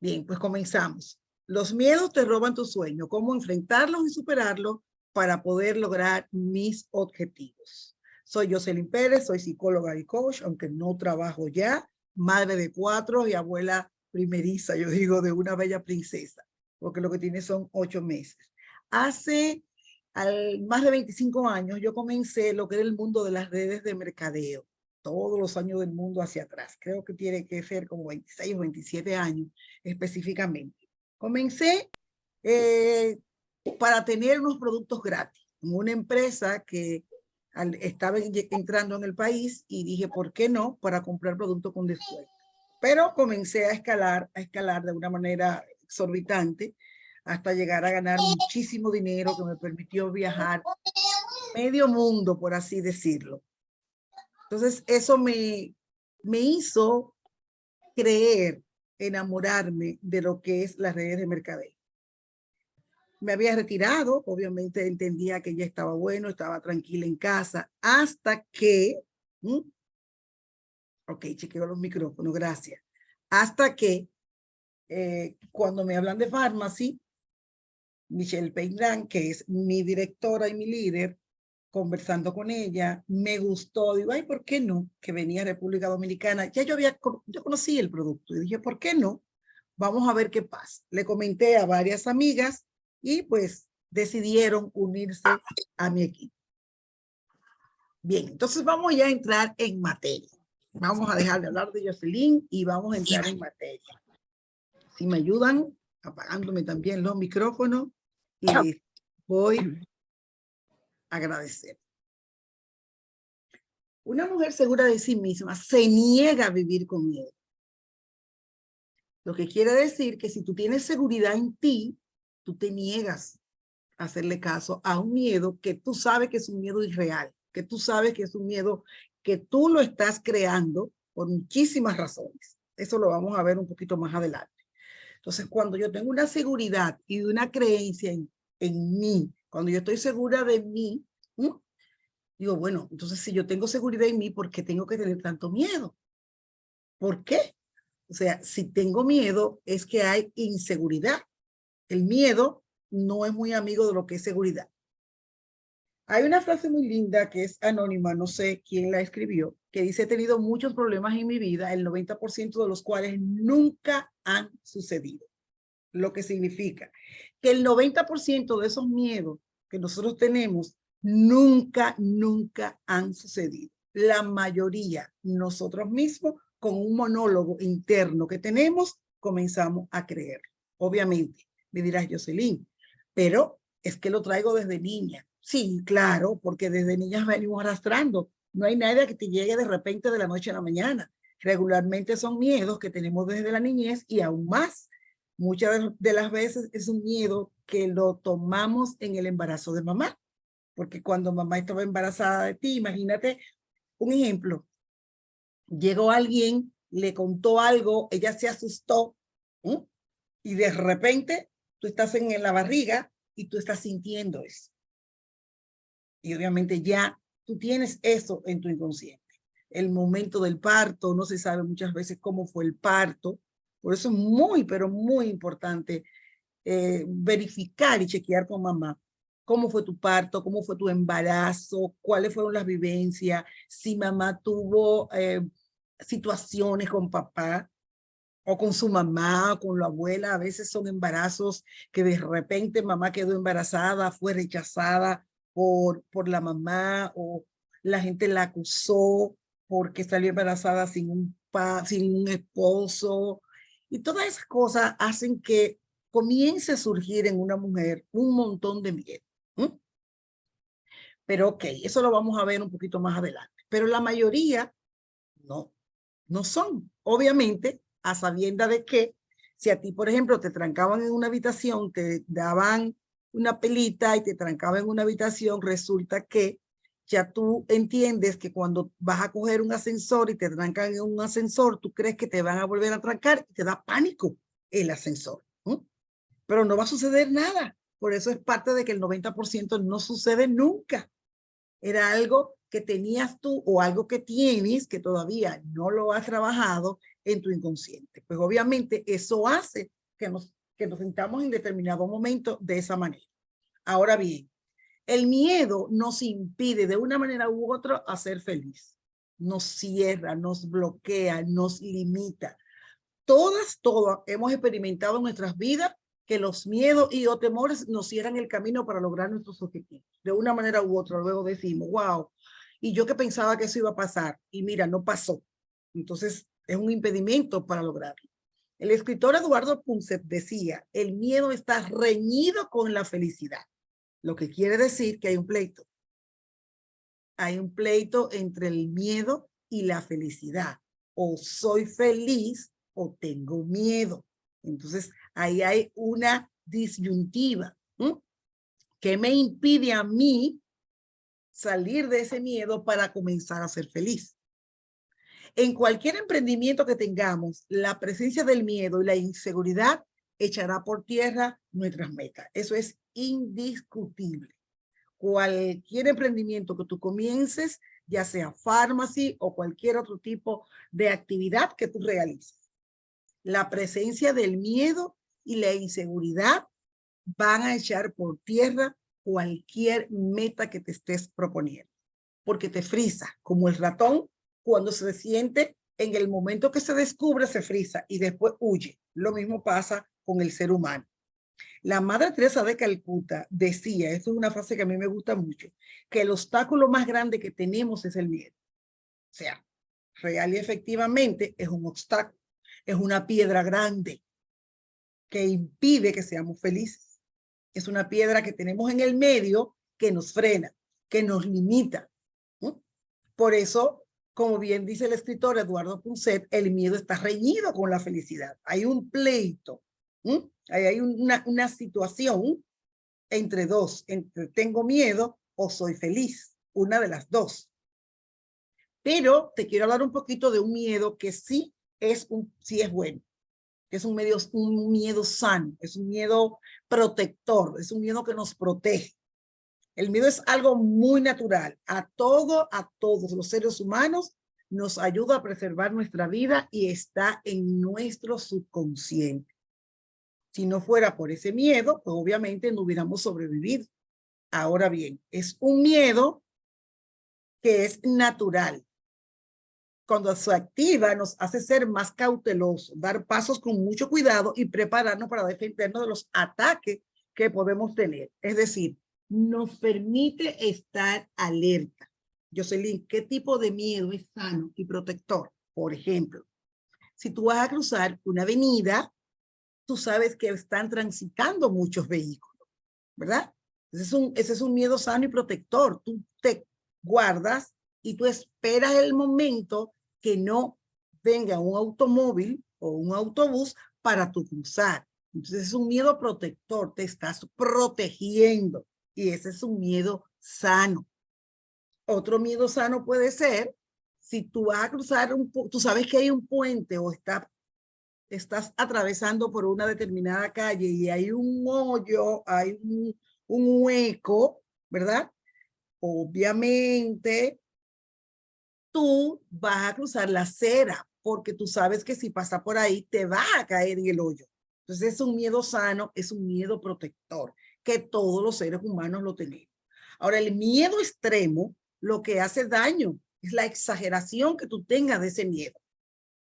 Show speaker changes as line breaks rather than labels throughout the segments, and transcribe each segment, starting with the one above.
Bien, pues comenzamos. Los miedos te roban tu sueño. ¿Cómo enfrentarlos y superarlos para poder lograr mis objetivos? Soy Jocelyn Pérez, soy psicóloga y coach, aunque no trabajo ya, madre de 4 y abuela primeriza, yo digo, de una bella princesa, porque lo que tiene son 8 meses. Hace más de 25 años yo comencé lo que era el mundo de las redes de mercadeo. Todos los años del mundo hacia atrás. Creo que tiene que ser como 26 o 27 años específicamente. Comencé para tener unos productos gratis en una empresa que estaba entrando en el país y dije, ¿por qué no? Para comprar productos con descuento. Pero comencé a escalar de una manera exorbitante hasta llegar a ganar muchísimo dinero que me permitió viajar medio mundo, por así decirlo. Entonces, eso me hizo creer, enamorarme de lo que es las redes de mercadeo. Me había retirado, obviamente entendía que ya estaba bueno, estaba tranquila en casa, hasta que, ok, chequeo los micrófonos, gracias, hasta que cuando me hablan de Pharmacy, Michelle Peindran, que es mi directora y mi líder, conversando con ella, me gustó, digo, ay, ¿por qué no? Que venía a República Dominicana, ya yo conocí el producto y dije, ¿por qué no? Vamos a ver qué pasa. Le comenté a varias amigas y pues decidieron unirse a mi equipo. Bien, entonces vamos ya a entrar en materia. Vamos a dejar de hablar de Jocelyn y vamos a entrar en materia. Si me ayudan, apagándome también los micrófonos y les voy a agradecer. Una mujer segura de sí misma se niega a vivir con miedo. Lo que quiere decir que si tú tienes seguridad en ti, tú te niegas a hacerle caso a un miedo que tú sabes que es un miedo irreal, que tú sabes que es un miedo que tú lo estás creando por muchísimas razones. Eso lo vamos a ver un poquito más adelante. Entonces, cuando yo tengo una seguridad y una creencia en mí, cuando yo estoy segura de mí, digo, bueno, entonces si yo tengo seguridad en mí, ¿por qué tengo que tener tanto miedo? ¿Por qué? O sea, si tengo miedo es que hay inseguridad. El miedo no es muy amigo de lo que es seguridad. Hay una frase muy linda que es anónima, no sé quién la escribió, que dice, he tenido muchos problemas en mi vida, el 90% de los cuales nunca han sucedido. Lo que significa que el 90% de esos miedos que nosotros tenemos nunca han sucedido. La mayoría, nosotros mismos, con un monólogo interno que tenemos, comenzamos a creer. Obviamente, me dirás, Jocelyn, pero es que lo traigo desde niña. Sí, claro, porque desde niñas venimos arrastrando. No hay nada que te llegue de repente de la noche a la mañana. Regularmente son miedos que tenemos desde la niñez y aún más. Muchas de las veces es un miedo que lo tomamos en el embarazo de mamá, porque cuando mamá estaba embarazada de ti, imagínate un ejemplo, llegó alguien, le contó algo, ella se asustó, ¿eh? Y de repente tú estás en la barriga y tú estás sintiendo eso. Y obviamente ya tú tienes eso en tu inconsciente. El momento del parto, no se sabe muchas veces cómo fue el parto, por eso es muy, pero muy importante verificar y chequear con mamá cómo fue tu parto, cómo fue tu embarazo, cuáles fueron las vivencias, si mamá tuvo situaciones con papá o con su mamá o con la abuela. A veces son embarazos que de repente mamá quedó embarazada, fue rechazada por la mamá o la gente la acusó porque salió embarazada sin un esposo. Y todas esas cosas hacen que comience a surgir en una mujer un montón de miedo. Pero ok, eso lo vamos a ver un poquito más adelante. Pero la mayoría no son. Obviamente, a sabienda de que si a ti, por ejemplo, te trancaban en una habitación, te daban una pelita y te trancaban en una habitación, resulta que ya tú entiendes que cuando vas a coger un ascensor y te trancan en un ascensor, tú crees que te van a volver a trancar y te da pánico el ascensor. Pero no va a suceder nada. Por eso es parte de que el 90% no sucede nunca. Era algo que tenías tú o algo que tienes que todavía no lo has trabajado en tu inconsciente. Pues obviamente eso hace que nos sintamos en determinado momento de esa manera. Ahora bien, el miedo nos impide de una manera u otra a ser feliz. Nos cierra, nos bloquea, nos limita. Todas hemos experimentado en nuestras vidas que los miedos y o temores nos cierran el camino para lograr nuestros objetivos. De una manera u otra, luego decimos, wow, y yo que pensaba que eso iba a pasar, y mira, no pasó. Entonces, es un impedimento para lograrlo. El escritor Eduardo Punset decía, el miedo está reñido con la felicidad, lo que quiere decir que hay un pleito. Hay un pleito entre el miedo y la felicidad. O soy feliz o tengo miedo. Entonces, ahí hay una disyuntiva. ¿Qué me impide a mí salir de ese miedo para comenzar a ser feliz? En cualquier emprendimiento que tengamos, la presencia del miedo y la inseguridad echará por tierra nuestras metas. Eso es indiscutible. Cualquier emprendimiento que tú comiences, ya sea farmacia o cualquier otro tipo de actividad que tú realices, la presencia del miedo y la inseguridad van a echar por tierra cualquier meta que te estés proponiendo, porque te frisa, como el ratón cuando se siente en el momento que se descubre, se frisa y después huye. Lo mismo pasa con el ser humano. La Madre Teresa de Calcuta decía, esto es una frase que a mí me gusta mucho, que el obstáculo más grande que tenemos es el miedo. O sea, real y efectivamente es un obstáculo, es una piedra grande que impide que seamos felices. Es una piedra que tenemos en el medio que nos frena, que nos limita. Por eso, como bien dice el escritor Eduardo Punset, el miedo está reñido con la felicidad. Hay un pleito. Hay una situación entre dos, entre tengo miedo o soy feliz, una de las dos. Pero te quiero hablar un poquito de un miedo que sí es bueno, que es un miedo sano, es un miedo protector, es un miedo que nos protege. El miedo es algo muy natural. A todos los seres humanos nos ayuda a preservar nuestra vida y está en nuestro subconsciente. Si no fuera por ese miedo, pues obviamente no hubiéramos sobrevivido. Ahora bien, es un miedo que es natural. Cuando se activa, nos hace ser más cautelosos, dar pasos con mucho cuidado y prepararnos para defendernos de los ataques que podemos tener. Es decir, nos permite estar alerta. Jocelyn, ¿qué tipo de miedo es sano y protector? Por ejemplo, si tú vas a cruzar una avenida, tú sabes que están transitando muchos vehículos, ¿verdad? Ese es un miedo sano y protector. Tú te guardas y tú esperas el momento que no venga un automóvil o un autobús para tu cruzar. Entonces es un miedo protector, te estás protegiendo y ese es un miedo sano. Otro miedo sano puede ser si tú vas a cruzar, tú sabes que hay un puente o estás atravesando por una determinada calle y hay un hoyo, hay un hueco, ¿verdad? Obviamente, tú vas a cruzar la acera porque tú sabes que si pasa por ahí te va a caer en el hoyo. Entonces es un miedo sano, es un miedo protector que todos los seres humanos lo tenemos. Ahora, el miedo extremo lo que hace daño es la exageración que tú tengas de ese miedo.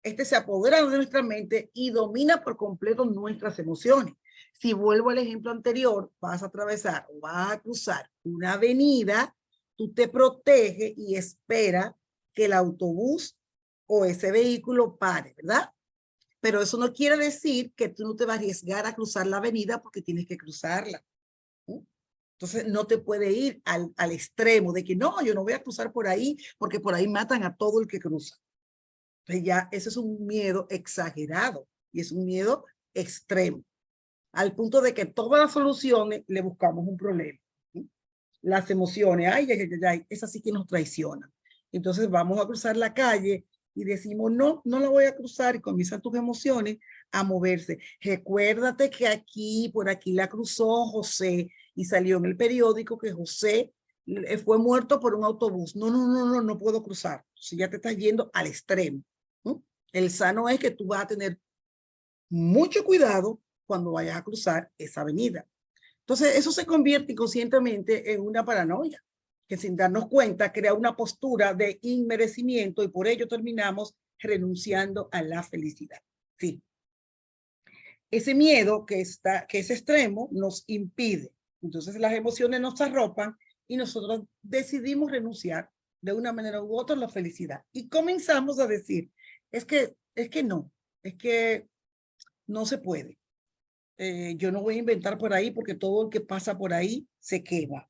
Este se apodera de nuestra mente y domina por completo nuestras emociones. Si vuelvo al ejemplo anterior, vas a atravesar o vas a cruzar una avenida, tú te proteges y esperas que el autobús o ese vehículo pare, ¿verdad? Pero eso no quiere decir que tú no te vas a arriesgar a cruzar la avenida porque tienes que cruzarla. Entonces no te puede ir al extremo de que no, yo no voy a cruzar por ahí porque por ahí matan a todo el que cruza. Entonces ya ese es un miedo exagerado y es un miedo extremo, al punto de que todas las soluciones le buscamos un problema. Las emociones, esas sí que nos traicionan. Entonces vamos a cruzar la calle y decimos, no, no la voy a cruzar y comienzan tus emociones a moverse. Recuérdate que por aquí la cruzó José y salió en el periódico que José fue muerto por un autobús. No, no, no, no, no puedo cruzar. Si ya te estás yendo al extremo. El sano es que tú vas a tener mucho cuidado cuando vayas a cruzar esa avenida. Entonces, eso se convierte inconscientemente en una paranoia, que sin darnos cuenta crea una postura de inmerecimiento y por ello terminamos renunciando a la felicidad. Sí. Ese miedo que es extremo nos impide. Entonces, las emociones nos arropan y nosotros decidimos renunciar de una manera u otra a la felicidad. Y comenzamos a decir, es que no, es que no se puede. Yo no voy a inventar por ahí porque todo el que pasa por ahí se quema.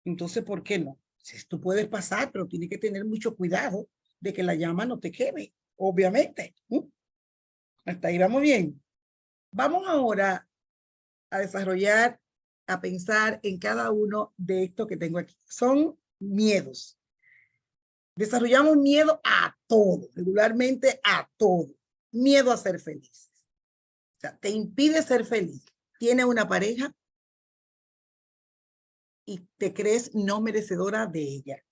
Entonces, ¿por qué no? Si tú puedes pasar, pero tienes que tener mucho cuidado de que la llama no te queme, obviamente. Hasta ahí vamos bien. Vamos ahora a desarrollar, a pensar en cada uno de estos que tengo aquí. Son miedos. Desarrollamos miedo a todo, regularmente a todo. Miedo a ser feliz. O sea, te impide ser feliz. Tienes una pareja y te crees no merecedora de ella,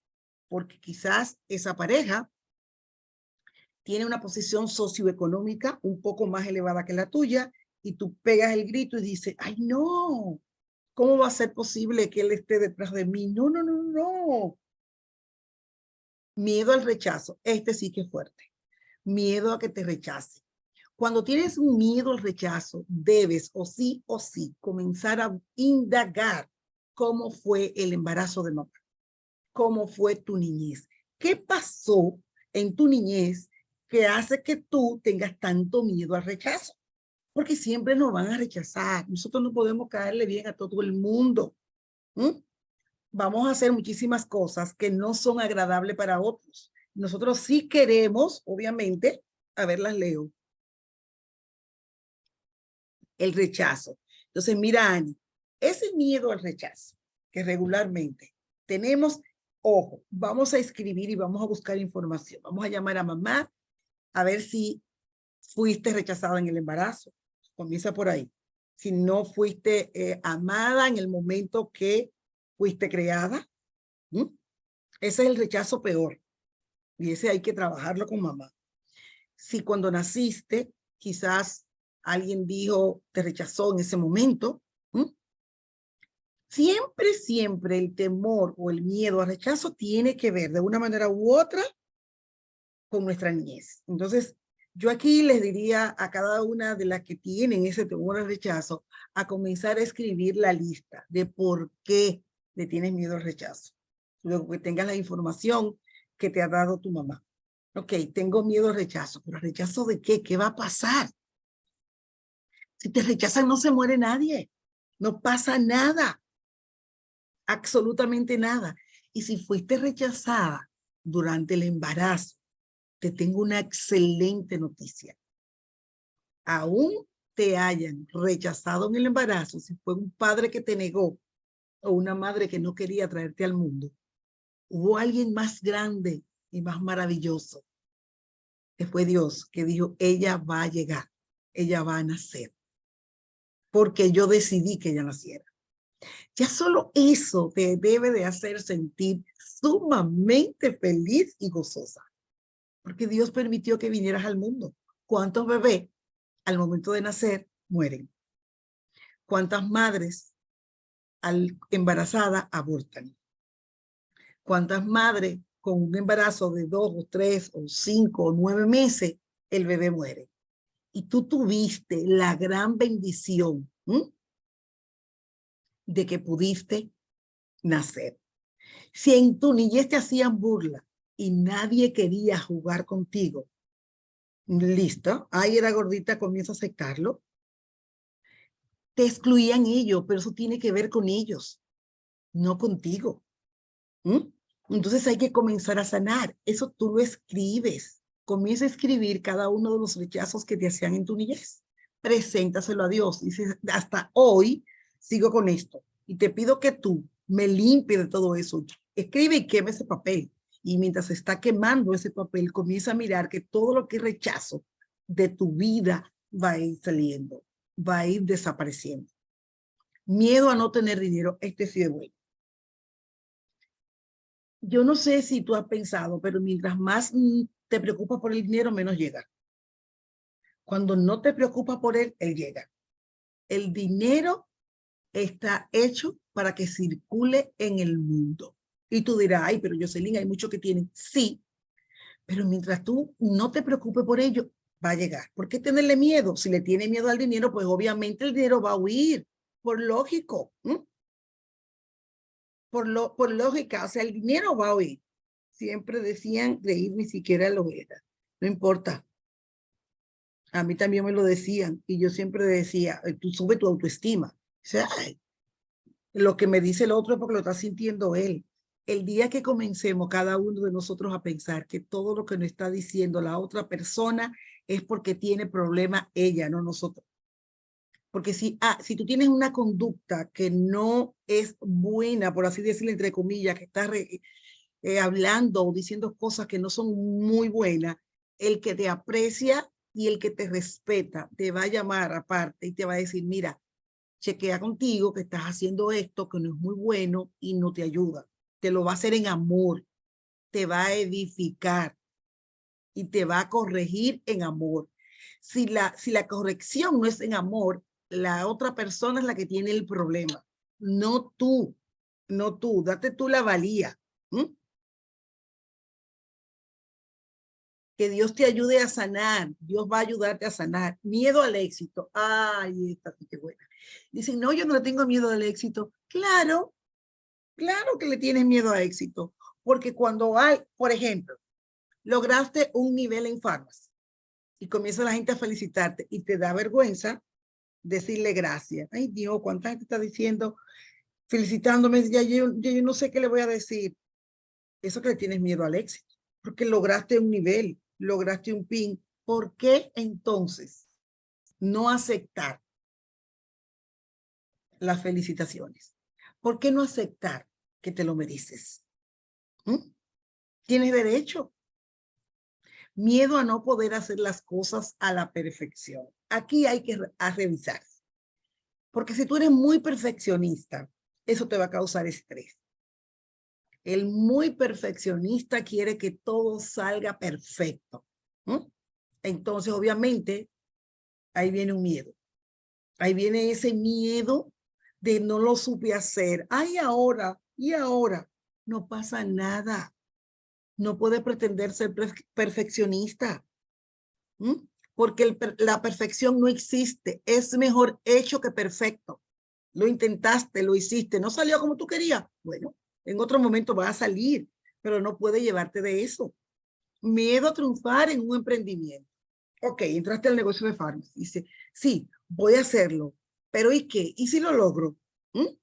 porque quizás esa pareja tiene una posición socioeconómica un poco más elevada que la tuya y tú pegas el grito y dices, ay no, ¿cómo va a ser posible que él esté detrás de mí? No, no, no, no. Miedo al rechazo, este sí que es fuerte. Miedo a que te rechace. Cuando tienes un miedo al rechazo, debes o sí comenzar a indagar cómo fue el embarazo de mamá, cómo fue tu niñez, qué pasó en tu niñez que hace que tú tengas tanto miedo al rechazo, porque siempre nos van a rechazar. Nosotros no podemos caerle bien a todo el mundo. Vamos a hacer muchísimas cosas que no son agradables para otros. Nosotros sí queremos, obviamente, a ver, las leo, el rechazo. Entonces, mira, Ani, ese miedo al rechazo que regularmente tenemos, ojo, vamos a escribir y vamos a buscar información. Vamos a llamar a mamá a ver si fuiste rechazada en el embarazo. Comienza por ahí. Si no fuiste amada en el momento que fuiste creada. Ese es el rechazo peor. Y ese hay que trabajarlo con mamá. Si cuando naciste, quizás alguien dijo, te rechazó en ese momento. Siempre, siempre el temor o el miedo al rechazo tiene que ver de una manera u otra con nuestra niñez. Entonces, yo aquí les diría a cada una de las que tienen ese temor al rechazo a comenzar a escribir la lista de por qué le tienes miedo al rechazo. Luego que tengas la información que te ha dado tu mamá. Ok, tengo miedo al rechazo, pero ¿rechazo de qué? ¿Qué va a pasar? Si te rechazan no se muere nadie, no pasa nada, absolutamente nada. Y si fuiste rechazada durante el embarazo, te tengo una excelente noticia. Aún te hayan rechazado en el embarazo, si fue un padre que te negó o una madre que no quería traerte al mundo, hubo alguien más grande y más maravilloso, que fue Dios, que dijo, ella va a llegar, ella va a nacer, porque yo decidí que ella naciera. Ya solo eso te debe de hacer sentir sumamente feliz y gozosa, porque Dios permitió que vinieras al mundo. ¿Cuántos bebés al momento de nacer mueren? ¿Cuántas madres embarazadas abortan? ¿Cuántas madres con un embarazo de 2 o 3 o 5 o 9 meses el bebé muere? Y tú tuviste la gran bendición de que pudiste nacer. Si en tu niñez te hacían burla y nadie quería jugar contigo, listo, ahí era gordita, comienza a aceptarlo. Te excluían ellos, pero eso tiene que ver con ellos, no contigo. Entonces hay que comenzar a sanar. Eso tú lo escribes. Comienza a escribir cada uno de los rechazos que te hacían en tu niñez. Preséntaselo a Dios. Dice, hasta hoy sigo con esto. Y te pido que tú me limpies de todo eso. Escribe y queme ese papel. Y mientras se está quemando ese papel, comienza a mirar que todo lo que rechazo de tu vida va a ir saliendo, va a ir desapareciendo. Miedo a no tener dinero, este sí es bueno. Yo no sé si tú has pensado, pero mientras más te preocupas por el dinero, menos llega. Cuando no te preocupas por él, él llega. El dinero está hecho para que circule en el mundo. Y tú dirás, ay, pero Jocelyn, hay muchos que tienen. Sí, pero mientras tú no te preocupes por ello, va a llegar. ¿Por qué tenerle miedo? Si le tiene miedo al dinero, pues obviamente el dinero va a huir, por lógico. Por lógica, o sea, el dinero va a huir. Siempre decían reír, ni siquiera lo era. No importa. A mí también me lo decían y yo siempre decía, tú sube tu autoestima. O sea, ay, lo que me dice el otro es porque lo está sintiendo él. El día que comencemos cada uno de nosotros a pensar que todo lo que nos está diciendo la otra persona es porque tiene problema ella, no nosotros. Porque si tú tienes una conducta que no es buena, por así decirlo, entre comillas, que estás hablando o diciendo cosas que no son muy buenas, el que te aprecia y el que te respeta te va a llamar aparte y te va a decir, mira, chequea contigo que estás haciendo esto que no es muy bueno y no te ayuda. Te lo va a hacer en amor, te va a edificar y te va a corregir en amor. Si la corrección no es en amor, la otra persona es la que tiene el problema, no tú, no tú, date tú la valía. Que Dios te ayude a sanar, Dios va a ayudarte a sanar. Miedo al éxito, ay, esta sí que buena. Dicen, no, yo no le tengo miedo al éxito. Claro, claro que le tienes miedo al éxito, porque cuando hay, por ejemplo, lograste un nivel en farmacia y comienza la gente a felicitarte y te da vergüenza decirle gracias. Ay, Dios, ¿cuánta gente está diciendo, felicitándome? Ya yo no sé qué le voy a decir. Eso que le tienes miedo al éxito, porque lograste un nivel, lograste un pin. ¿Por qué entonces no aceptar las felicitaciones? ¿Por qué no aceptar que te lo mereces? ¿Mm? Tienes derecho. Miedo a no poder hacer las cosas a la perfección. Aquí hay que revisar, porque si tú eres muy perfeccionista, eso te va a causar estrés. El muy perfeccionista quiere que todo salga perfecto. Entonces, obviamente, ahí viene un miedo. Ahí viene ese miedo de no lo supe hacer. Ay, ahora, y ahora, no pasa nada. No puede pretender ser perfeccionista. Porque la perfección no existe. Es mejor hecho que perfecto. Lo intentaste, lo hiciste, no salió como tú querías. Bueno, en otro momento va a salir, pero no puede llevarte de eso. Miedo a triunfar en un emprendimiento. Ok, entraste al negocio de farmacia. Dice, sí, voy a hacerlo, pero ¿y qué? ¿Y si lo logro? ¿Mm?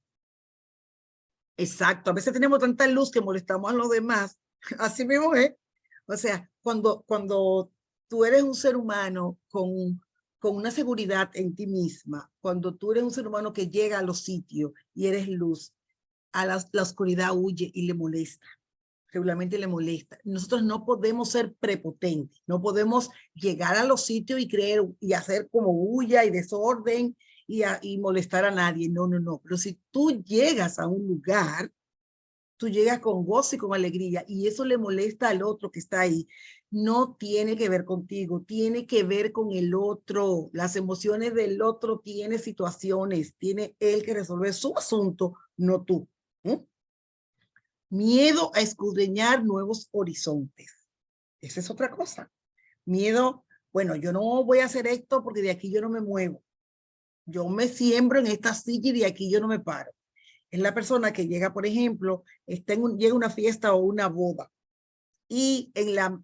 Exacto, a veces tenemos tanta luz que molestamos a los demás. Así mismo es. O sea, cuando tú eres un ser humano con una seguridad en ti misma, cuando tú eres un ser humano que llega a los sitios y eres luz, a la oscuridad huye y le molesta, regularmente le molesta. Nosotros no podemos ser prepotentes, no podemos llegar a los sitios y creer y hacer como bulla y desorden y molestar a nadie. No, no, no. Pero si tú llegas a un lugar, tú llegas con gozo y con alegría y eso le molesta al otro que está ahí, no tiene que ver contigo, tiene que ver con el otro. Las emociones del otro tiene situaciones, tiene él que resolver su asunto, no tú. Miedo a escudriñar nuevos horizontes. Esa es otra cosa. Miedo, bueno, yo no voy a hacer esto porque de aquí yo no me muevo. Yo me siembro en esta silla y de aquí yo no me paro. Es la persona que llega, por ejemplo, llega a una fiesta o una boda y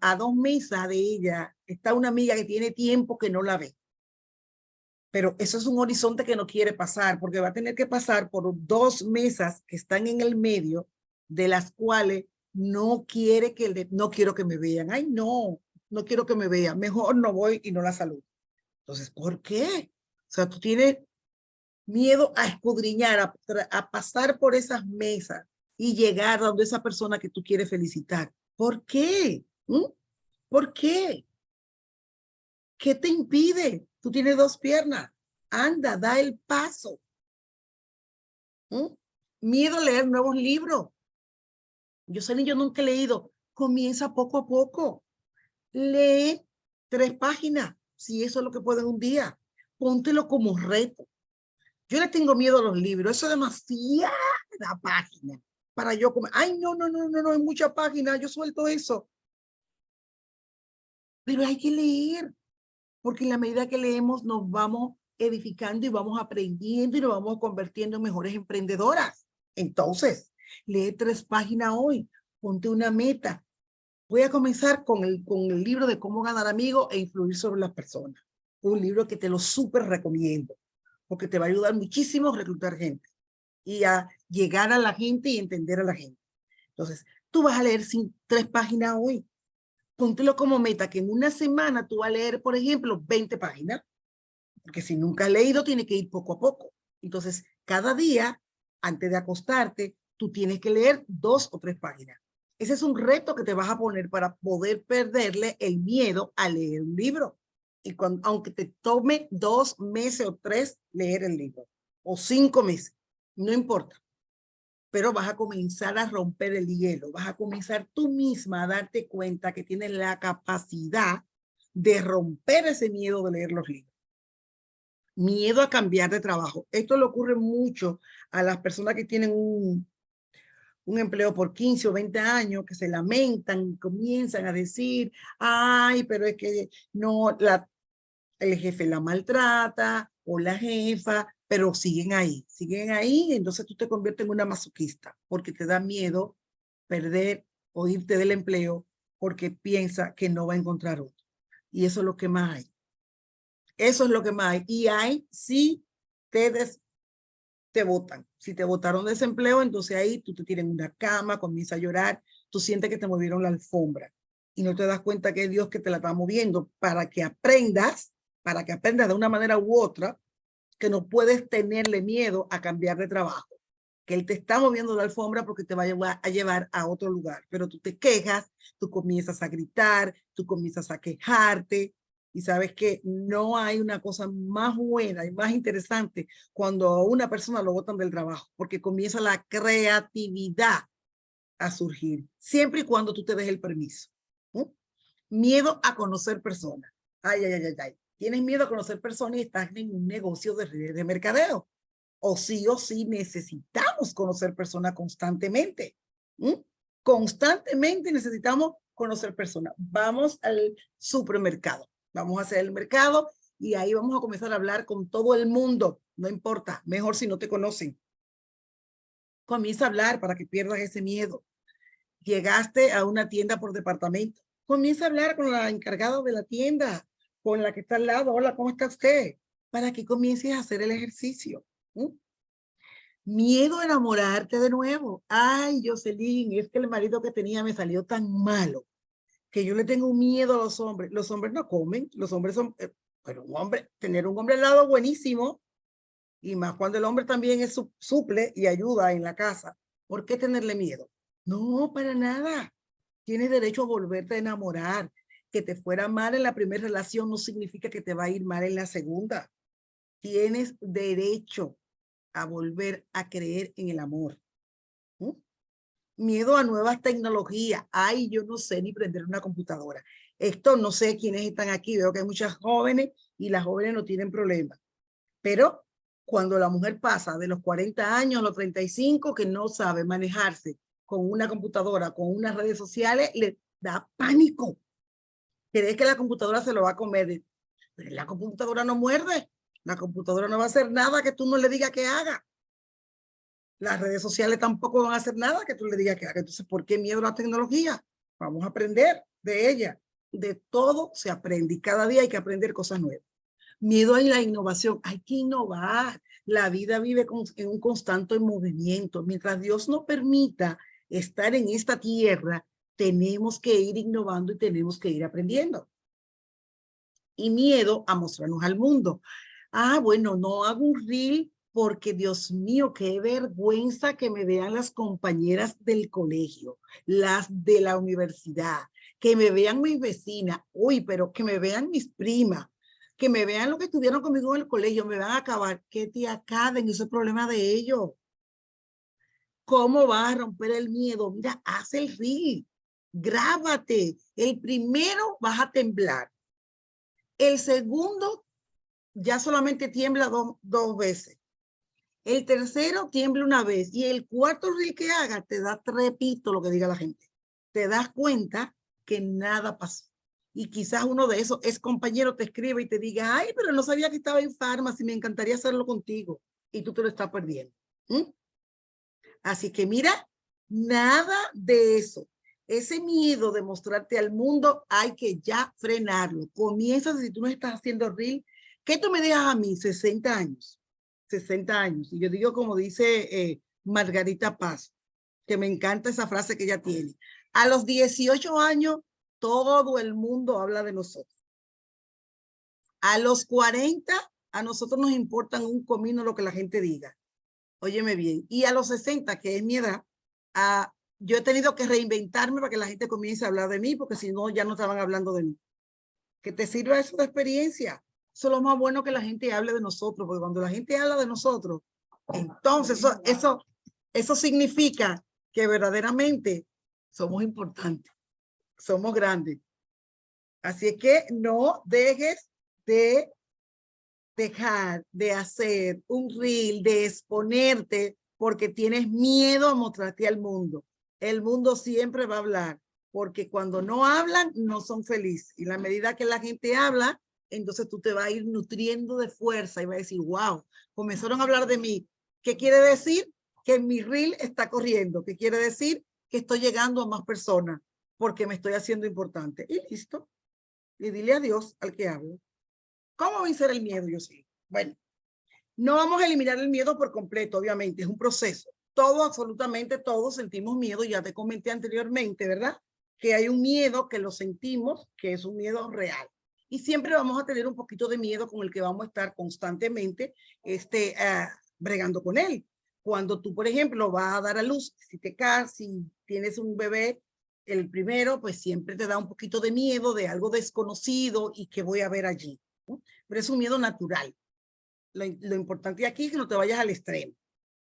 a 2 mesas de ella está una amiga que tiene tiempo que no la ve. Pero eso es un horizonte que no quiere pasar porque va a tener que pasar por 2 mesas que están en el medio, de las cuales no quiere no quiero que me vean. Ay, no, no quiero que me vean. Mejor no voy y no la saludo. Entonces, ¿por qué? O sea, tú tienes miedo a escudriñar, a pasar por esas mesas y llegar a donde esa persona que tú quieres felicitar. ¿Por qué? ¿Por qué? ¿Qué te impide? Tú tienes 2 piernas. Anda, da el paso. Miedo a leer nuevos libros. Yo nunca he leído. Comienza poco a poco. Lee 3 páginas, si eso es lo que puedes un día. Póntelo como reto. Yo le tengo miedo a los libros. Eso es demasiada página para yo comer. Ay, no, hay mucha página. Yo suelto eso. Pero hay que leer, porque en la medida que leemos nos vamos edificando y vamos aprendiendo y nos vamos convirtiendo en mejores emprendedoras. Entonces, lee 3 páginas hoy. Ponte una meta. Voy a comenzar con el libro de Cómo ganar amigos e influir sobre las personas. Un libro que te lo súper recomiendo, porque te va a ayudar muchísimo a reclutar gente y a llegar a la gente y entender a la gente. Entonces, tú vas a leer 3 páginas hoy. Póntelo como meta, que en una semana tú vas a leer, por ejemplo, 20 páginas, porque si nunca has leído, tiene que ir poco a poco. Entonces, cada día, antes de acostarte, tú tienes que leer 2 o 3 páginas. Ese es un reto que te vas a poner para poder perderle el miedo a leer un libro. Y aunque te tome 2 meses o 3 leer el libro, o 5 meses, no importa. Pero vas a comenzar a romper el hielo. Vas a comenzar tú misma a darte cuenta que tienes la capacidad de romper ese miedo de leer los libros. Miedo a cambiar de trabajo. Esto le ocurre mucho a las personas que tienen un empleo por 15 o 20 años, que se lamentan, comienzan a decir, ay, pero es que no, el jefe la maltrata o la jefa, pero siguen ahí, entonces tú te conviertes en una masoquista, porque te da miedo perder o irte del empleo, porque piensa que no va a encontrar otro. Y eso es lo que más hay. Eso es lo que más hay. Y hay, si te botan. Si te botaron de ese empleo, entonces ahí tú te tiras en una cama, comienzas a llorar, tú sientes que te movieron la alfombra y no te das cuenta que es Dios que te la está moviendo para que aprendas de una manera u otra que no puedes tenerle miedo a cambiar de trabajo, que Él te está moviendo la alfombra porque te va a llevar a otro lugar, pero tú te quejas, tú comienzas a gritar, tú comienzas a quejarte, y sabes que no hay una cosa más buena y más interesante cuando a una persona lo botan del trabajo, porque comienza la creatividad a surgir, siempre y cuando tú te des el permiso. Miedo a conocer personas. Ay. Tienes miedo a conocer personas y estás en un negocio de redes de mercadeo. O sí necesitamos conocer personas constantemente. Constantemente necesitamos conocer personas. Vamos al supermercado. Vamos a hacer el mercado y ahí vamos a comenzar a hablar con todo el mundo. No importa, mejor si no te conocen. Comienza a hablar para que pierdas ese miedo. Llegaste a una tienda por departamento. Comienza a hablar con la encargada de la tienda, con la que está al lado. Hola, ¿cómo está usted? Para que comiences a hacer el ejercicio. Miedo a enamorarte de nuevo. Ay, Jocelyn, es que el marido que tenía me salió tan malo que yo le tengo miedo a los hombres. Los hombres no comen, los hombres son, pero tener un hombre al lado buenísimo, y más cuando el hombre también es suple y ayuda en la casa. ¿Por qué tenerle miedo? No, para nada. Tienes derecho a volverte a enamorar. Que te fuera mal en la primera relación no significa que te va a ir mal en la segunda. Tienes derecho a volver a creer en el amor. Miedo a nuevas tecnologías. Ay, yo no sé ni prender una computadora. Esto no sé quiénes están aquí. Veo que hay muchas jóvenes y las jóvenes no tienen problema. Pero cuando la mujer pasa de los 40 años a los 35, que no sabe manejarse con una computadora, con unas redes sociales, le da pánico. Cree que la computadora se lo va a comer. Pero la computadora no muerde. La computadora no va a hacer nada que tú no le digas que haga. Las redes sociales tampoco van a hacer nada que tú le digas que haga. Entonces, ¿por qué miedo a la tecnología? Vamos a aprender de ella. De todo se aprende y cada día hay que aprender cosas nuevas. Miedo a la innovación. Hay que innovar. La vida vive en un constante movimiento. Mientras Dios nos permita estar en esta tierra, tenemos que ir innovando y tenemos que ir aprendiendo. Y miedo a mostrarnos al mundo. Bueno, no hago un reel porque, Dios mío, qué vergüenza que me vean las compañeras del colegio, las de la universidad, que me vean mis vecinas, pero que me vean mis primas, que me vean lo que estudiaron conmigo en el colegio, me van a acabar. Que te acaben, ese es el problema de ellos. ¿Cómo vas a romper el miedo? Mira, haz el reel, grábate. El primero vas a temblar. El segundo ya solamente tiembla dos veces. El tercero tiembla una vez. Y el cuarto reel que haga te da, repito lo que diga la gente. Te das cuenta que nada pasó. Y quizás uno de esos es compañero te escribe y te diga, ay, pero no sabía que estaba en farmacia y me encantaría hacerlo contigo. Y tú te lo estás perdiendo. Así que mira, nada de eso. Ese miedo de mostrarte al mundo hay que ya frenarlo. Comienza, si tú no estás haciendo reel, ¿qué tú me dejas a mí? 60 años. 60 años. Y yo digo como dice Margarita Paz, que me encanta esa frase que ella tiene. A los 18 años, todo el mundo habla de nosotros. A los 40, a nosotros nos importan un comino lo que la gente diga. Óyeme bien. Y a los 60, que es mi edad, yo he tenido que reinventarme para que la gente comience a hablar de mí, porque si no, ya no estaban hablando de mí. Que te sirva eso de experiencia. Eso es lo más bueno, que la gente hable de nosotros, porque cuando la gente habla de nosotros, entonces eso significa que verdaderamente somos importantes, somos grandes. Así es que no dejes de dejar de hacer un reel, de exponerte porque tienes miedo a mostrarte al mundo. El mundo siempre va a hablar, porque cuando no hablan, no son felices. Y la medida que la gente habla, entonces tú te vas a ir nutriendo de fuerza y vas a decir, wow, comenzaron a hablar de mí. ¿Qué quiere decir? Que mi reel está corriendo. ¿Qué quiere decir? Que estoy llegando a más personas porque me estoy haciendo importante. Y listo. Y dile adiós al que habla. ¿Cómo vencer el miedo? Yo sí. Bueno, no vamos a eliminar el miedo por completo, obviamente, es un proceso. Todos, absolutamente todos sentimos miedo, ya te comenté anteriormente, ¿verdad? Que hay un miedo que lo sentimos, que es un miedo real. Y siempre vamos a tener un poquito de miedo con el que vamos a estar constantemente bregando con él. Cuando tú, por ejemplo, vas a dar a luz, si te casas, si tienes un bebé, el primero, pues siempre te da un poquito de miedo de algo desconocido y que voy a ver allí, ¿no? Pero es un miedo natural. Lo importante aquí es que no te vayas al extremo,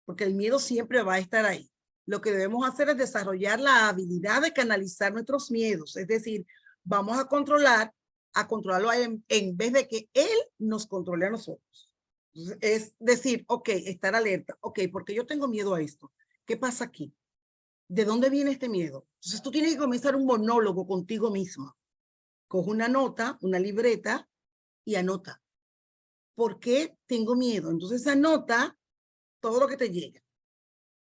porque el miedo siempre va a estar ahí. Lo que debemos hacer es desarrollar la habilidad de canalizar nuestros miedos, es decir, vamos a controlarlo en vez de que él nos controle a nosotros. Entonces, es decir, ok, estar alerta, ok, porque yo tengo miedo a esto. ¿Qué pasa aquí? ¿De dónde viene este miedo? Entonces tú tienes que comenzar un monólogo contigo mismo. Coge una nota, una libreta y anota. ¿Por qué tengo miedo? Entonces anota todo lo que te llega.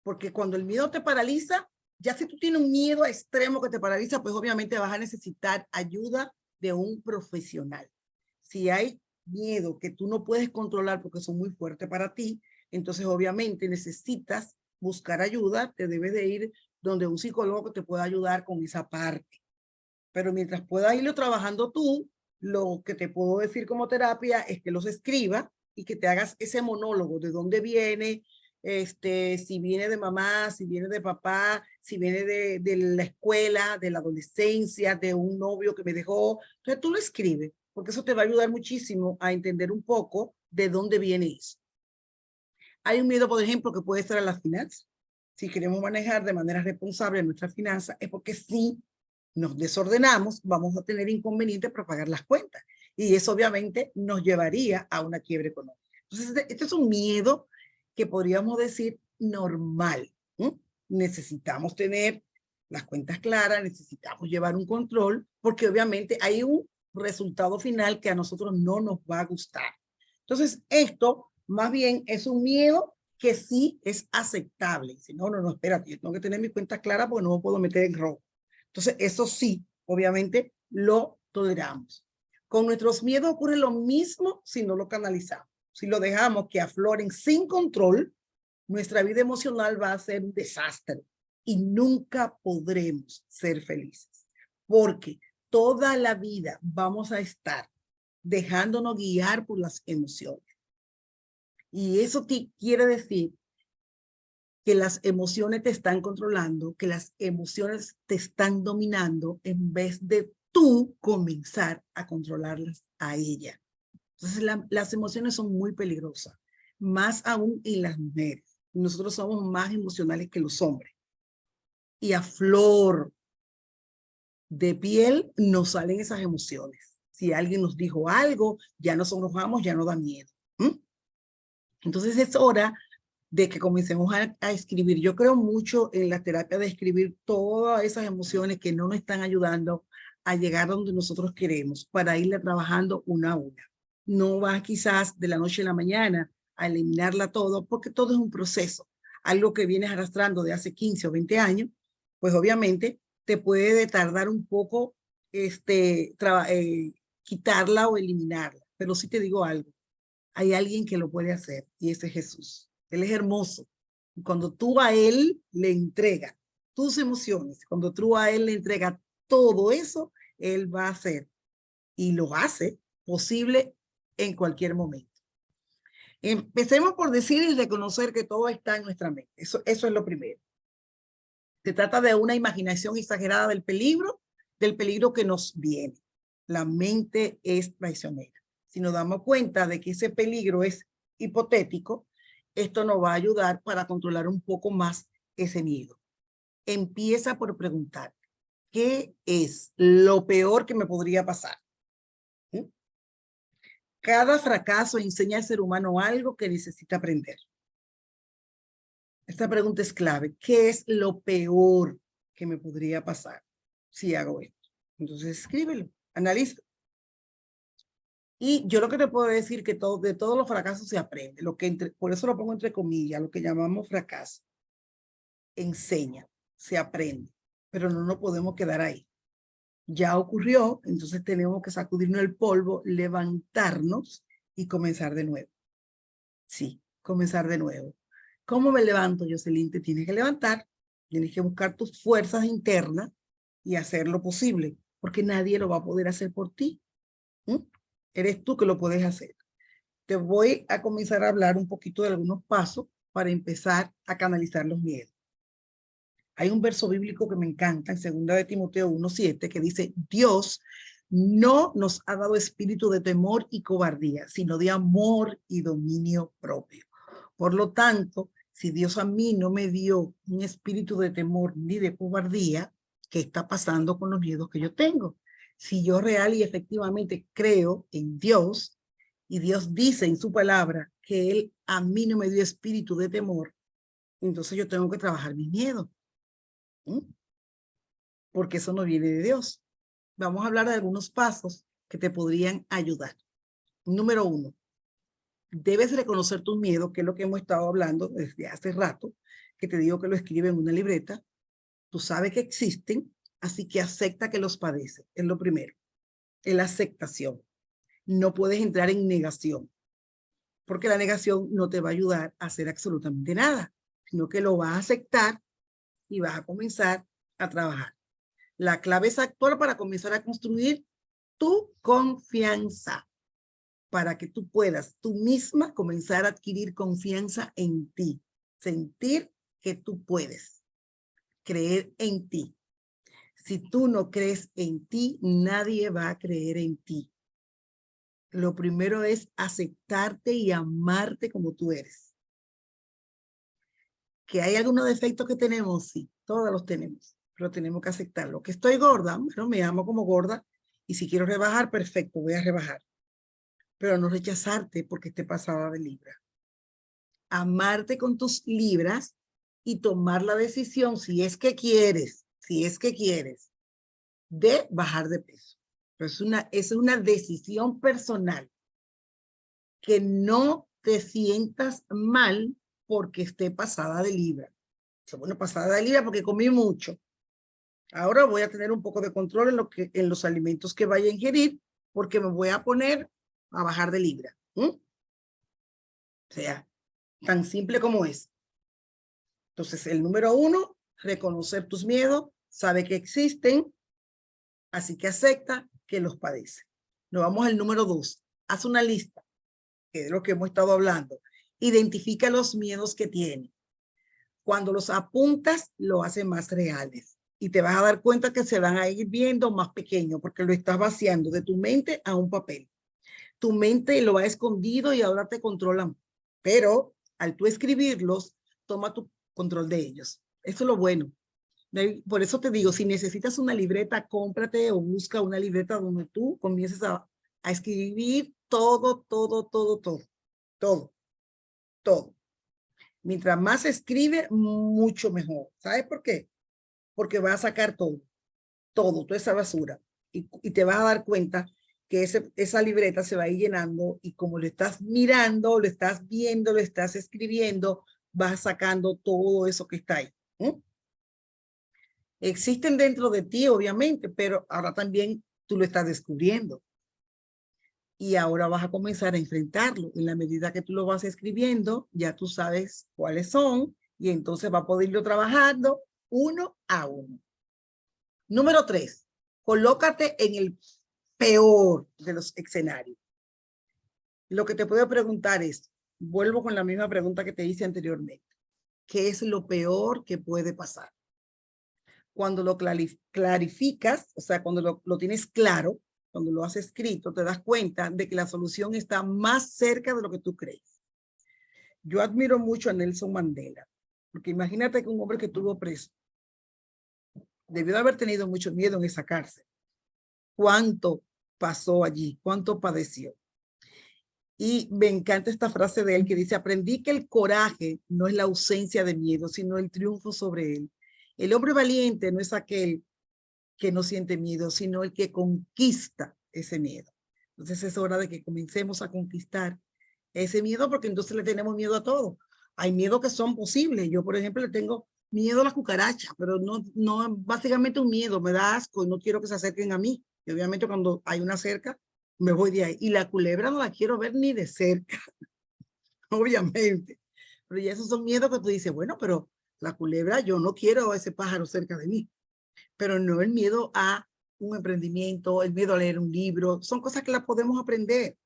Porque cuando el miedo te paraliza, ya si tú tienes un miedo extremo que te paraliza, pues obviamente vas a necesitar ayuda de un profesional. Si hay miedo que tú no puedes controlar porque son muy fuertes para ti, entonces obviamente necesitas buscar ayuda, te debes de ir donde un psicólogo que te pueda ayudar con esa parte. Pero mientras puedas irlo trabajando tú, lo que te puedo decir como terapia es que los escribas y que te hagas ese monólogo de dónde viene, si viene de mamá, si viene de papá, si viene de la escuela, de la adolescencia, de un novio que me dejó. Entonces tú lo escribes, porque eso te va a ayudar muchísimo a entender un poco de dónde viene eso. Hay un miedo, por ejemplo, que puede ser a las finanzas. Si queremos manejar de manera responsable nuestras finanzas, es porque si nos desordenamos, vamos a tener inconvenientes para pagar las cuentas. Y eso obviamente nos llevaría a una quiebra económica. Entonces, este es un miedo que podríamos decir normal. Necesitamos tener las cuentas claras, necesitamos llevar un control, porque obviamente hay un resultado final que a nosotros no nos va a gustar. Entonces, esto más bien es un miedo que sí es aceptable. Si no, espérate, yo tengo que tener mis cuentas claras porque no me puedo meter en robo. Entonces, eso sí, obviamente, lo toleramos. Con nuestros miedos ocurre lo mismo si no lo canalizamos. Si lo dejamos que afloren sin control, nuestra vida emocional va a ser un desastre y nunca podremos ser felices. Porque toda la vida vamos a estar dejándonos guiar por las emociones. Y eso quiere decir que las emociones te están controlando, que las emociones te están dominando en vez de tú comenzar a controlarlas a ella. Entonces las emociones son muy peligrosas, más aún en las mujeres. Nosotros somos más emocionales que los hombres. Y a flor de piel nos salen esas emociones. Si alguien nos dijo algo, ya nos enojamos, ya no da miedo. Entonces es hora de que comencemos a escribir. Yo creo mucho en la terapia de escribir todas esas emociones que no nos están ayudando a llegar donde nosotros queremos para irle trabajando una a una. No vas quizás de la noche a la mañana a eliminarla todo, porque todo es un proceso. Algo que vienes arrastrando de hace 15 o 20 años, pues obviamente te puede tardar un poco quitarla o eliminarla. Pero sí te digo algo, hay alguien que lo puede hacer y ese es Jesús. Él es hermoso. Y cuando tú a Él le entregas tus emociones, cuando tú a Él le entregas todo eso, Él va a hacer y lo hace posible en cualquier momento. Empecemos por decir y reconocer que todo está en nuestra mente. Eso es lo primero. Se trata de una imaginación exagerada del peligro que nos viene. La mente es traicionera. Si nos damos cuenta de que ese peligro es hipotético, esto nos va a ayudar para controlar un poco más ese miedo. Empieza por preguntar, ¿qué es lo peor que me podría pasar? ¿Sí? Cada fracaso enseña al ser humano algo que necesita aprender. Esta pregunta es clave. ¿Qué es lo peor que me podría pasar si hago esto? Entonces escríbelo, analiza. Y yo lo que te puedo decir que de todos los fracasos se aprende. Por eso lo pongo entre comillas, lo que llamamos fracaso. Enseña, se aprende, pero no nos podemos quedar ahí. Ya ocurrió, entonces tenemos que sacudirnos el polvo, levantarnos y comenzar de nuevo. Sí, comenzar de nuevo. ¿Cómo me levanto, Jocelyn? Te tienes que levantar, tienes que buscar tus fuerzas internas y hacer lo posible, porque nadie lo va a poder hacer por ti. Eres tú que lo puedes hacer. Te voy a comenzar a hablar un poquito de algunos pasos para empezar a canalizar los miedos. Hay un verso bíblico que me encanta en 2 de Timoteo 1:7 que dice, Dios no nos ha dado espíritu de temor y cobardía, sino de amor y dominio propio. Por lo tanto, si Dios a mí no me dio un espíritu de temor ni de cobardía, ¿qué está pasando con los miedos que yo tengo? Si yo real y efectivamente creo en Dios, y Dios dice en su palabra que Él a mí no me dio espíritu de temor, entonces yo tengo que trabajar mis miedos. Porque eso no viene de Dios. Vamos a hablar de algunos pasos que te podrían ayudar. Número 1, debes reconocer tus miedos, que es lo que hemos estado hablando desde hace rato, que te digo que lo escribe en una libreta. Tú sabes que existen, así que acepta que los padeces. Es lo primero. Es la aceptación. No puedes entrar en negación, porque la negación no te va a ayudar a hacer absolutamente nada, sino que lo vas a aceptar y vas a comenzar a trabajar. La clave es actuar para comenzar a construir tu confianza, para que tú puedas tú misma comenzar a adquirir confianza en ti, sentir que tú puedes, creer en ti. Si tú no crees en ti, nadie va a creer en ti. Lo primero es aceptarte y amarte como tú eres. ¿Que hay algunos defectos que tenemos? Sí, todos los tenemos, pero tenemos que aceptarlo. Que estoy gorda, bueno, me amo como gorda, y si quiero rebajar, perfecto, voy a rebajar. Pero no rechazarte porque esté pasada de libra. Amarte con tus libras y tomar la decisión, si es que quieres, de bajar de peso. Pero es una decisión personal. Que no te sientas mal porque esté pasada de libra. Bueno, pasada de libra porque comí mucho. Ahora voy a tener un poco de control en los alimentos que vaya a ingerir porque me voy a poner a bajar de libra. O sea, tan simple como es. Entonces, el número 1, reconocer tus miedos, sabe que existen, así que acepta que los padece. Nos vamos al número 2. Haz una lista, que es lo que hemos estado hablando. Identifica los miedos que tiene. Cuando los apuntas, lo hace más reales. Y te vas a dar cuenta que se van a ir viendo más pequeños porque lo estás vaciando de tu mente a un papel. Tu mente lo ha escondido y ahora te controlan. Pero al tú escribirlos, toma tu control de ellos. Eso es lo bueno. Por eso te digo, si necesitas una libreta, cómprate o busca una libreta donde tú comiences a escribir todo, todo, todo, todo, todo, todo. Mientras más escribe, mucho mejor. ¿Sabes por qué? Porque va a sacar todo, todo, toda esa basura. Y te vas a dar cuenta que esa libreta se va a ir llenando y como lo estás mirando, lo estás viendo, lo estás escribiendo, vas sacando todo eso que está ahí. Existen dentro de ti, obviamente, pero ahora también tú lo estás descubriendo. Y ahora vas a comenzar a enfrentarlo. En la medida que tú lo vas escribiendo, ya tú sabes cuáles son y entonces va a poder irlo trabajando uno a uno. Número 3, colócate en el peor de los escenarios. Lo que te puedo preguntar es, vuelvo con la misma pregunta que te hice anteriormente. ¿Qué es lo peor que puede pasar? Cuando lo clarificas, o sea, cuando lo tienes claro, cuando lo has escrito, te das cuenta de que la solución está más cerca de lo que tú crees. Yo admiro mucho a Nelson Mandela, porque imagínate que un hombre que estuvo preso debió de haber tenido mucho miedo en esa cárcel. ¿Cuánto pasó allí? ¿Cuánto padeció? Y me encanta esta frase de él que dice, aprendí que el coraje no es la ausencia de miedo, sino el triunfo sobre él. El hombre valiente no es aquel que no siente miedo, sino el que conquista ese miedo. Entonces es hora de que comencemos a conquistar ese miedo, porque entonces le tenemos miedo a todo. Hay miedos que son posibles. Yo, por ejemplo, le tengo miedo a las cucarachas, pero no básicamente un miedo, me da asco y no quiero que se acerquen a mí. Y obviamente cuando hay una cerca, me voy de ahí. Y la culebra no la quiero ver ni de cerca, obviamente. Pero ya esos son miedos que tú dices, bueno, pero la culebra, yo no quiero a ese pájaro cerca de mí. Pero no el miedo a un emprendimiento, el miedo a leer un libro, son cosas que las podemos aprender.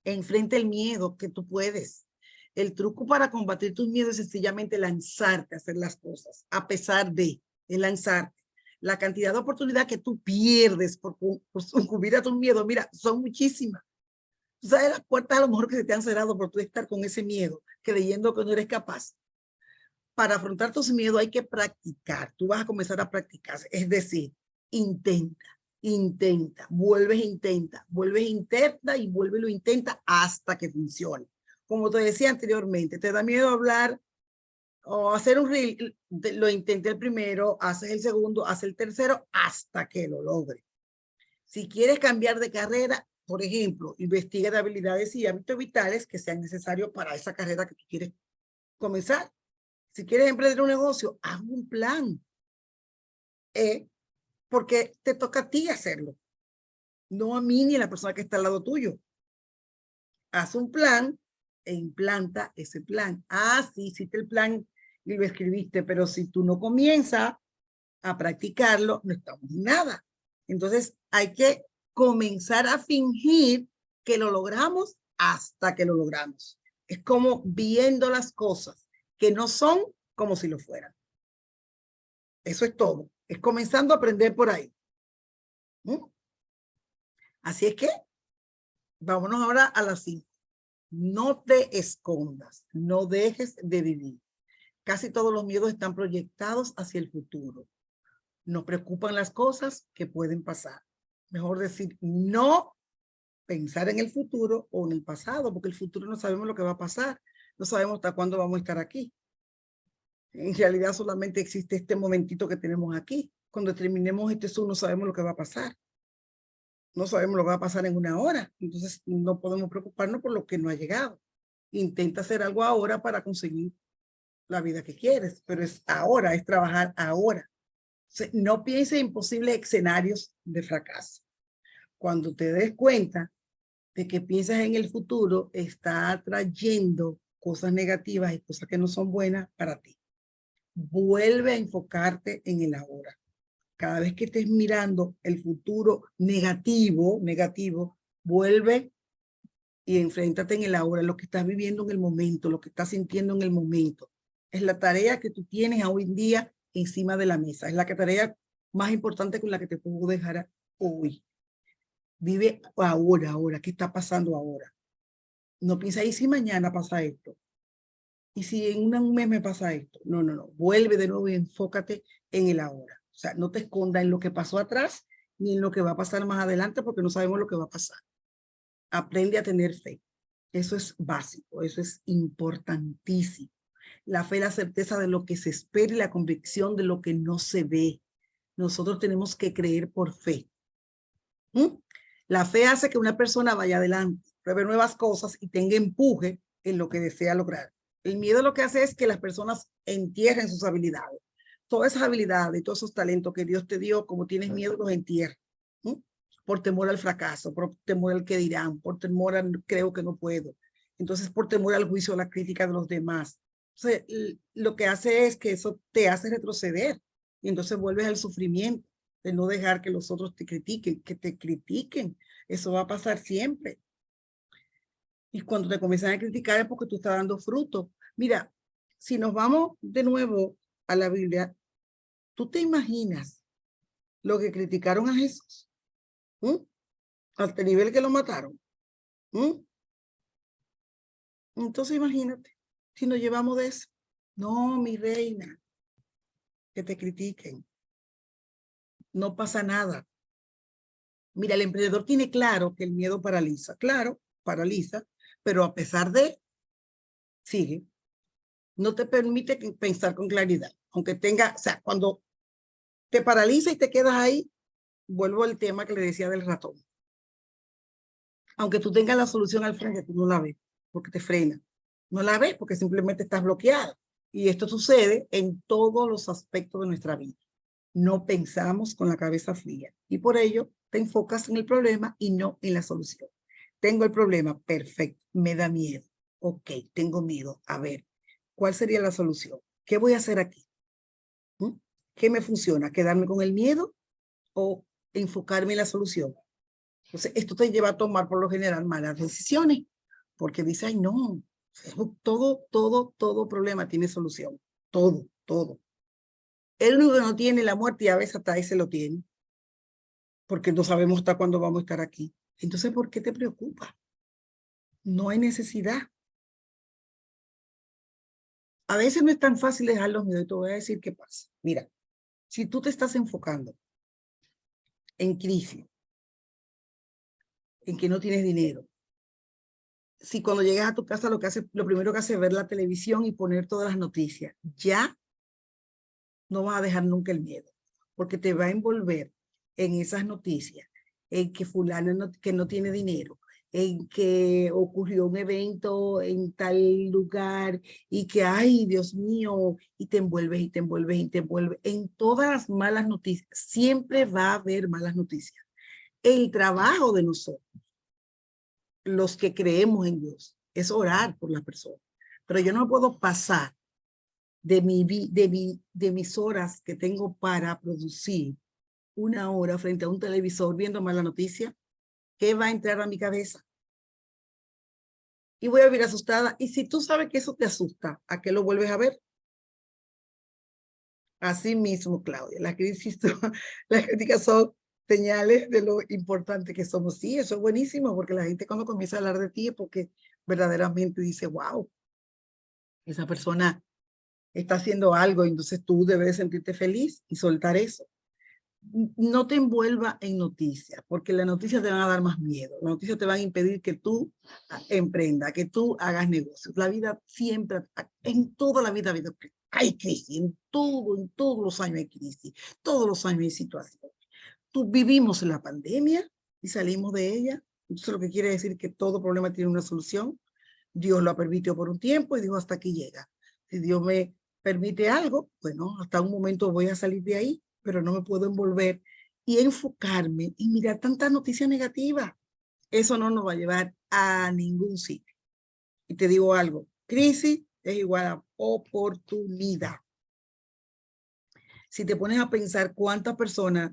Enfrenta el miedo, que tú puedes. El truco para combatir tus miedos es sencillamente lanzarte a hacer las cosas, a pesar de lanzarte. La cantidad de oportunidad que tú pierdes por sucumbir a tus miedos, mira, son muchísimas. Tú sabes las puertas a lo mejor que se te han cerrado por tú estar con ese miedo, creyendo que no eres capaz. Para afrontar tus miedos hay que practicar. Tú vas a comenzar a practicar. Es decir, intenta, vuelves e intenta y vuélvelo, intenta hasta que funcione. Como te decía anteriormente, te da miedo hablar o hacer un reel, lo intenté el primero, haces el segundo, haces el tercero hasta que lo logres. Si quieres cambiar de carrera, por ejemplo, investiga de habilidades y hábitos vitales que sean necesarios para esa carrera que tú quieres comenzar. Si quieres emprender un negocio, haz un plan. Porque te toca a ti hacerlo. No a mí ni a la persona que está al lado tuyo. Haz un plan e implanta ese plan. Ah, sí, hiciste el plan y lo escribiste, pero si tú no comienzas a practicarlo, no estamos en nada. Entonces hay que comenzar a fingir que lo logramos hasta que lo logramos. Es como viendo las cosas que no son como si lo fueran. Eso es todo. Es comenzando a aprender por ahí. Así es que vámonos ahora a las 5. No te escondas, no dejes de vivir. Casi todos los miedos están proyectados hacia el futuro. Nos preocupan las cosas que pueden pasar. Mejor decir no, pensar en el futuro o en el pasado, porque el futuro no sabemos lo que va a pasar. No sabemos hasta cuándo vamos a estar aquí. En realidad solamente existe este momentito que tenemos aquí. Cuando terminemos este Zoom no sabemos lo que va a pasar. No sabemos lo que va a pasar en una hora. Entonces no podemos preocuparnos por lo que no ha llegado. Intenta hacer algo ahora para conseguir la vida que quieres, pero es ahora, es trabajar ahora. No pienses en posibles escenarios de fracaso. Cuando te des cuenta de que piensas en el futuro, está atrayendo cosas negativas y cosas que no son buenas para ti. Vuelve a enfocarte en el ahora. Cada vez que estés mirando el futuro negativo, vuelve y enfréntate en el ahora, lo que estás viviendo en el momento, lo que estás sintiendo en el momento. Es la tarea que tú tienes hoy en día encima de la mesa. Es la tarea más importante con la que te puedo dejar hoy. Vive ahora, ¿qué está pasando ahora? No piensa, ¿y si mañana pasa esto? ¿Y si en un mes me pasa esto? No, no, no. Vuelve de nuevo y enfócate en el ahora. O sea, no te escondas en lo que pasó atrás ni en lo que va a pasar más adelante porque no sabemos lo que va a pasar. Aprende a tener fe. Eso es básico, eso es importantísimo. La fe, la certeza de lo que se espera y la convicción de lo que no se ve. Nosotros tenemos que creer por fe. La fe hace que una persona vaya adelante, pruebe nuevas cosas y tenga empuje en lo que desea lograr. El miedo lo que hace es que las personas entierren sus habilidades. Todas esas habilidades y todos esos talentos que Dios te dio, como tienes miedo, los entierra. Por temor al fracaso, por temor al que dirán, por temor al creo que no puedo. Entonces, por temor al juicio, a la crítica de los demás. Entonces, lo que hace es que eso te hace retroceder y entonces vuelves al sufrimiento de no dejar que los otros te critiquen, que te critiquen. Eso va a pasar siempre. Y cuando te comienzan a criticar es porque tú estás dando fruto. Mira, si nos vamos de nuevo a la Biblia, ¿tú te imaginas lo que criticaron a Jesús? Hasta el nivel que lo mataron. Entonces imagínate, si nos llevamos de eso. No, mi reina, que te critiquen. No pasa nada. Mira, el emprendedor tiene claro que el miedo paraliza. Claro, paraliza, pero a pesar de, sigue. No te permite pensar con claridad. Aunque tenga, o sea, cuando te paraliza y te quedas ahí, vuelvo al tema que le decía del ratón. Aunque tú tengas la solución al frente, tú no la ves porque te frena. No la ves porque simplemente estás bloqueada. Y esto sucede en todos los aspectos de nuestra vida. No pensamos con la cabeza fría y por ello te enfocas en el problema y no en la solución. Tengo el problema, perfecto, me da miedo. Ok, tengo miedo. A ver, ¿cuál sería la solución? ¿Qué voy a hacer aquí? ¿Qué me funciona? ¿Quedarme con el miedo o enfocarme en la solución? Entonces, esto te lleva a tomar por lo general malas decisiones, porque dice, ay, no, todo problema tiene solución. Todo. El único que no tiene la muerte y a veces hasta ese lo tiene, porque no sabemos hasta cuándo vamos a estar aquí. Entonces, ¿por qué te preocupa? No hay necesidad. A veces no es tan fácil dejar los miedos y te voy a decir qué pasa. Mira, si tú te estás enfocando en crisis, en que no tienes dinero, si cuando llegas a tu casa lo primero que haces es ver la televisión y poner todas las noticias, ya no vas a dejar nunca el miedo, porque te va a envolver en esas noticias, en que fulano que no tiene dinero, en que ocurrió un evento en tal lugar y que, ay, Dios mío, y te envuelves y te envuelves y te envuelves en todas las malas noticias. Siempre va a haber malas noticias. El trabajo de nosotros, los que creemos en Dios, es orar por la persona. Pero yo no puedo pasar de mis horas que tengo para producir una hora frente a un televisor viendo mala noticia. ¿Qué va a entrar a mi cabeza? Y voy a vivir asustada. Y si tú sabes que eso te asusta, ¿a qué lo vuelves a ver? Así mismo, Claudia, la crisis, las críticas son señales de lo importante que somos. Sí, eso es buenísimo, porque la gente cuando comienza a hablar de ti es porque verdaderamente dice, wow, esa persona está haciendo algo, y entonces tú debes sentirte feliz y soltar eso. No te envuelva en noticias, porque las noticias te van a dar más miedo. Las noticias te van a impedir que tú emprendas, que tú hagas negocios. La vida siempre, en toda la vida hay crisis, en todos los años hay crisis, todos los años hay situaciones. Tú vivimos la pandemia y salimos de ella. Entonces lo que quiere decir que todo problema tiene una solución. Dios lo permitió por un tiempo y dijo hasta aquí llega. Si Dios me permite algo, bueno, hasta un momento voy a salir de ahí, pero no me puedo envolver y enfocarme y mirar tantas noticias negativas. Eso no nos va a llevar a ningún sitio. Y te digo algo, crisis es igual a oportunidad. Si te pones a pensar cuántas personas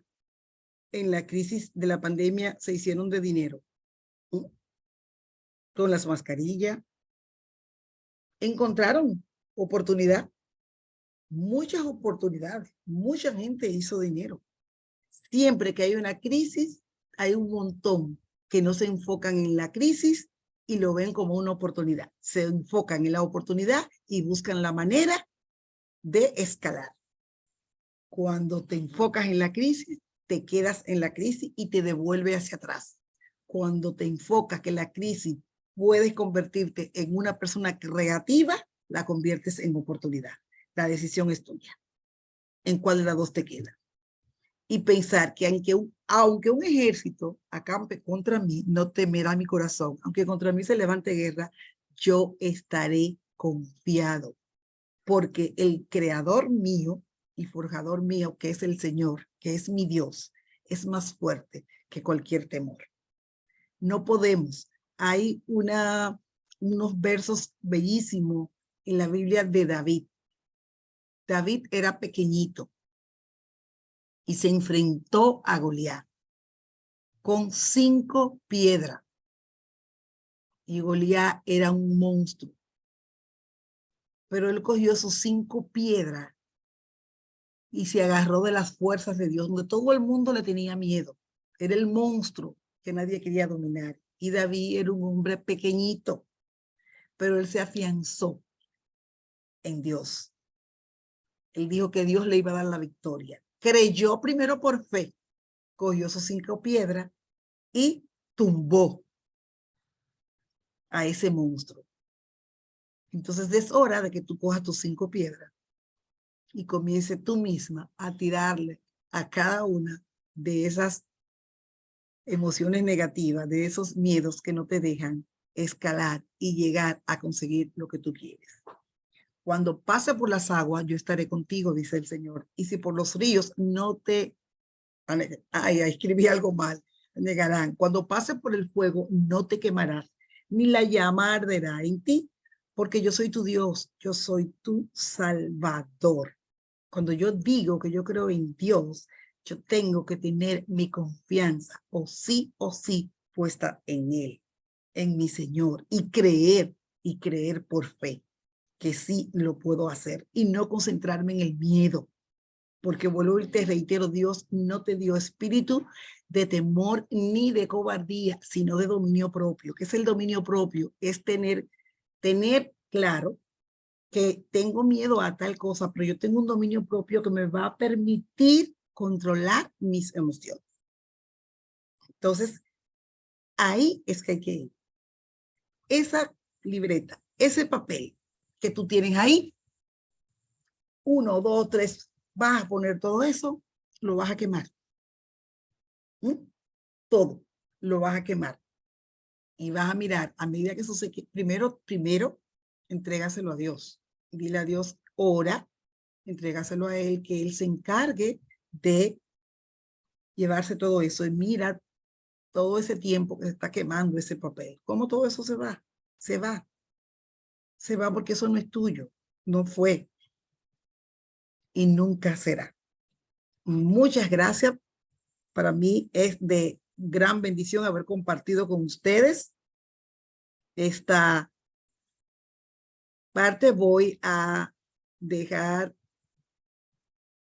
en la crisis de la pandemia se hicieron de dinero, con las mascarillas, encontraron oportunidad, muchas oportunidades, mucha gente hizo dinero. Siempre que hay una crisis, hay un montón que no se enfocan en la crisis y lo ven como una oportunidad. Se enfocan en la oportunidad y buscan la manera de escalar. Cuando te enfocas en la crisis, te quedas en la crisis y te devuelve hacia atrás. Cuando te enfocas que la crisis puedes convertirte en una persona creativa, la conviertes en oportunidad. La decisión es tuya. ¿En cuál de las dos te queda? Y pensar que aunque un ejército acampe contra mí, no temerá mi corazón. Aunque contra mí se levante guerra, yo estaré confiado. Porque el creador mío y forjador mío, que es el Señor, que es mi Dios, es más fuerte que cualquier temor. No podemos. Hay unos versos bellísimos en la Biblia de David. David era pequeñito y se enfrentó a Goliat con 5 piedras. Y Goliat era un monstruo. Pero él cogió sus 5 piedras y se agarró de las fuerzas de Dios, donde todo el mundo le tenía miedo. Era el monstruo que nadie quería dominar. Y David era un hombre pequeñito, pero él se afianzó en Dios. Él dijo que Dios le iba a dar la victoria. Creyó primero por fe, cogió sus 5 piedras y tumbó a ese monstruo. Entonces es hora de que tú cojas tus 5 piedras y comience tú misma a tirarle a cada una de esas emociones negativas, de esos miedos que no te dejan escalar y llegar a conseguir lo que tú quieres. Cuando pase por las aguas, yo estaré contigo, dice el Señor. Y si por los ríos no te... Ay, escribí algo mal. Negarán. Cuando pase por el fuego, no te quemarás, ni la llama arderá en ti, porque yo soy tu Dios, yo soy tu Salvador. Cuando yo digo que yo creo en Dios, yo tengo que tener mi confianza o sí puesta en Él, en mi Señor, y creer por fe que sí lo puedo hacer y no concentrarme en el miedo, porque vuelvo y te reitero, Dios no te dio espíritu de temor ni de cobardía, sino de dominio propio. ¿Qué es el dominio propio? Es tener claro que tengo miedo a tal cosa, pero yo tengo un dominio propio que me va a permitir controlar mis emociones. Entonces, ahí es que hay que ir. Esa libreta, ese papel que tú tienes ahí, 1, 2, 3, vas a poner todo eso, lo vas a quemar. Todo lo vas a quemar. Y vas a mirar, a medida que eso se queme, primero, entrégaselo a Dios. Dile a Dios, ora, entrégaselo a Él, que Él se encargue de llevarse todo eso. Y mira todo ese tiempo que se está quemando ese papel. ¿Cómo todo eso se va? Se va. Se va porque eso no es tuyo. No fue. Y nunca será. Muchas gracias. Para mí es de gran bendición haber compartido con ustedes esta parte. Voy a dejar